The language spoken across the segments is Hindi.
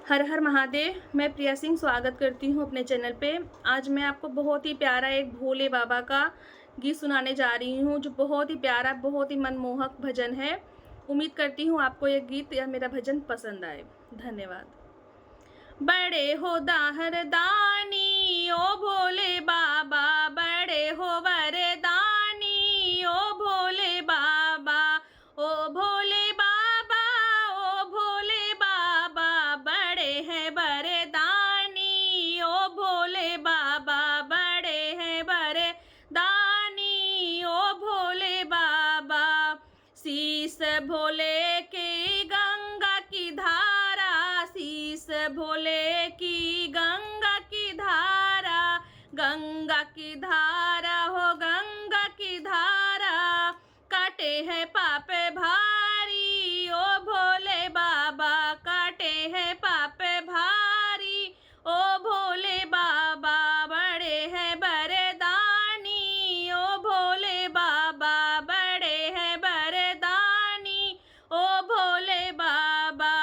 हर हर महादेव। मैं प्रिया सिंह स्वागत करती हूँ अपने चैनल पे। आज मैं आपको बहुत ही प्यारा एक भोले बाबा का गीत सुनाने जा रही हूँ, जो बहुत ही प्यारा, बहुत ही मनमोहक भजन है। उम्मीद करती हूँ आपको ये गीत या मेरा भजन पसंद आए। धन्यवाद। बड़े हो दाहर दानी ओ भोले बाबा, बड़े हो वरदानी ओ भोले बाबा, ओ भोले बाबा, ओ भोले बाबा, बड़े हैं वरदानी ओ भोले बाबा, बड़े हैं वरदानी ओ भोले बाबा। शीस भोले के गंगा की धारा, शीस भोले की गंगा की धारा, गंगा की धारा हो गंगा की धारा, काटे हैं पाप भारी ओ भोले बाबा, काटे हैं पाप भारी ओ भोले बाबा, बड़े हैं वरदानी ओ भोले बाबा, बड़े हैं वरदानी ओ भोले बाबा।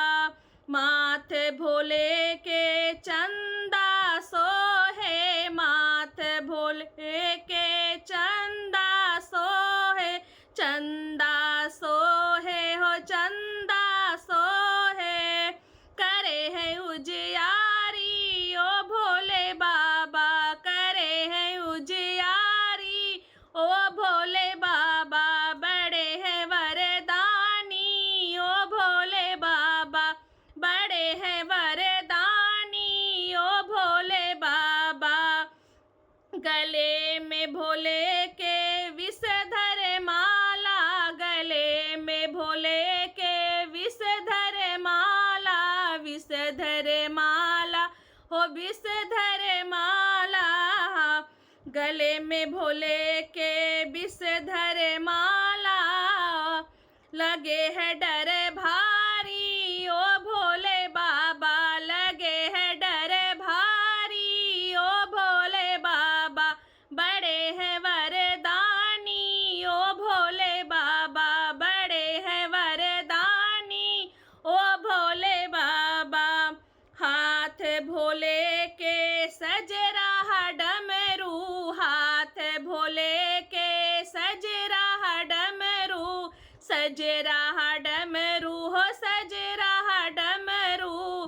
माथ भोले के चंदा सोहे, माथ भोले के चंदा सोहे, चंदा सोहे हो चंदा सोहे, करे हैं उजियारी ओ भोले बाबा, करे हैं उजियारी ओ भोले बाबा, बड़े हैं वरदानी ओ भोले बाबा, बड़े हैं वरदानी ओ भोले बाबा। गले में भोले के विषधर माला, गले में भोले के विषधर माला, विषधर माला हो विषधर माला, गले में भोले के विषधर माला, लगे है डर भारी ओ भोले बाबा, लगे है डर भारी ओ भोले बाबा, बड़े हैं वरदानी ओ भोले बाबा, बड़े हैं वरदानी ओ भोले बाबा। हाथ भोले के सज रहा डमरू, हाथ भोले के सज रहा डमरू, सज रहा डमरू हो सज रहा डमरू,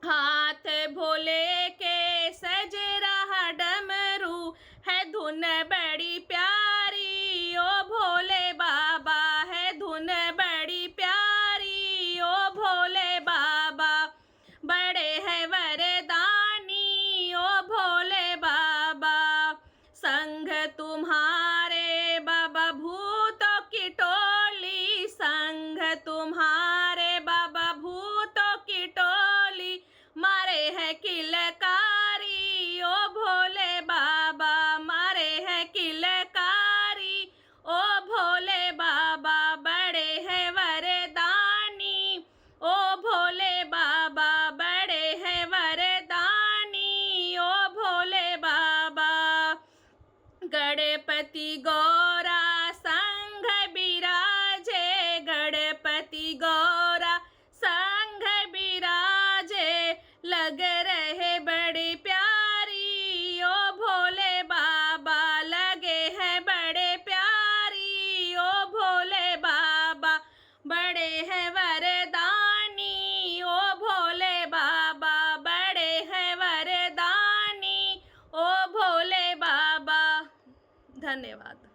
हाथ भोले के सज रहा डमरू, है धुन बड़ी प्यारी ओ भोले बाबा, है धुन बड़ी प्यारी ओ भोले बाबा, बड़े हैं वरदानी ओ भोले बाबा। संग तुम्हारे बाबा भूतों की टोली, संग तुम्हारे बाबा भूतों की टोली, मारे हैं किलकारी ओ भोले बाबा, मारे हैं किलकारी ओ भोले बाबा, बड़े हैं वरदानी ओ भोले बाबा, बड़े हैं वरदानी ओ भोले बाबा। गणपति गौरा संग बिराजे, गणपति गौरा संग बिराजे, लग रहे बड़ी प्यारी ओ भोले बाबा, लगे हैं बड़े प्यारी ओ भोले बाबा, बड़े हैं वरदानी ओ भोले बाबा, बड़े हैं वरदानी ओ भोले बाबा। धन्यवाद।